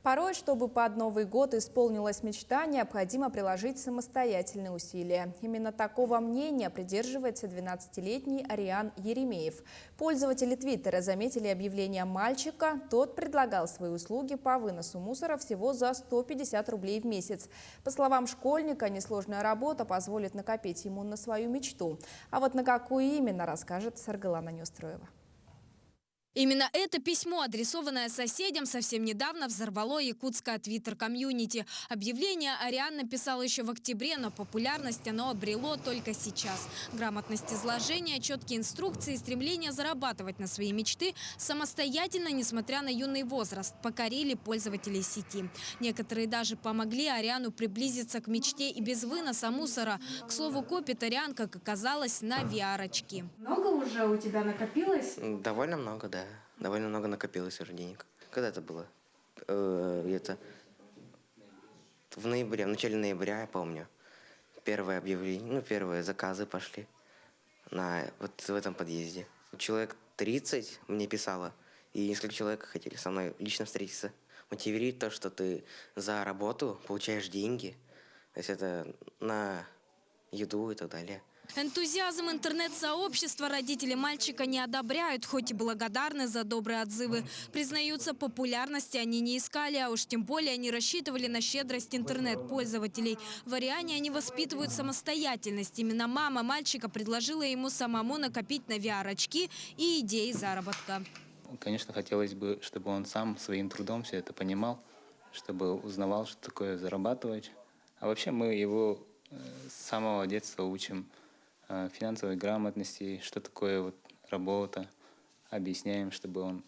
Порой, чтобы под Новый год исполнилась мечта, необходимо приложить самостоятельные усилия. Именно такого мнения придерживается 12-летний Ариан Еремеев. Пользователи Твиттера заметили объявление мальчика. Тот предлагал свои услуги по выносу мусора всего за 150 рублей в месяц. По словам школьника, несложная работа позволит накопить ему на свою мечту. А вот на какую именно, расскажет Саргалана Неустроева. Именно это письмо, адресованное соседям, совсем недавно взорвало якутское твиттер-комьюнити. Объявление Ариан написал еще в октябре, но популярность оно обрело только сейчас. Грамотность изложения, четкие инструкции и стремление зарабатывать на свои мечты самостоятельно, несмотря на юный возраст, покорили пользователей сети. Некоторые даже помогли Ариану приблизиться к мечте и без выноса мусора. К слову, копит Ариан, как оказалось, на VR-очки. Много уже у тебя накопилось? Довольно много, да. Довольно много накопилось уже денег. Когда это было? Где-то в ноябре, в начале ноября, я помню. Первое объявление, первые заказы пошли вот в этом подъезде. Человек 30 мне писало, и несколько человек хотели со мной лично встретиться. Мотивирует то, что ты за работу получаешь деньги. То есть это на еду и так далее. Энтузиазм интернет-сообщества родители мальчика не одобряют, хоть и благодарны за добрые отзывы. Признаются, популярности они не искали, а уж тем более они рассчитывали на щедрость интернет-пользователей. В Ариане они воспитывают самостоятельность. Именно мама мальчика предложила ему самому накопить на VR-очки и идеи заработка. Конечно, хотелось бы, чтобы он сам своим трудом все это понимал, чтобы узнавал, что такое зарабатывать. А вообще мы его с самого детства учим финансовой грамотности, что такое работа, объясняем, чтобы он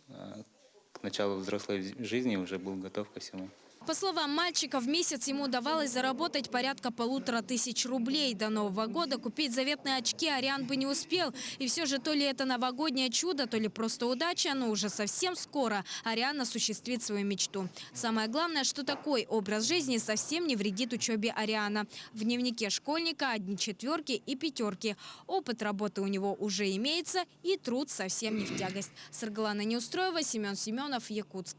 к началу взрослой жизни уже был готов ко всему. По словам мальчика, в месяц ему удавалось заработать порядка 1500 рублей. До Нового года купить заветные очки Ариан бы не успел. И все же то ли это новогоднее чудо, то ли просто удача, но уже совсем скоро Ариан осуществит свою мечту. Самое главное, что такой образ жизни совсем не вредит учебе Ариана. В дневнике школьника одни четверки и пятерки. Опыт работы у него уже имеется, и труд совсем не в тягость. Саргалана Неустроева, Семен Семенов, Якутск.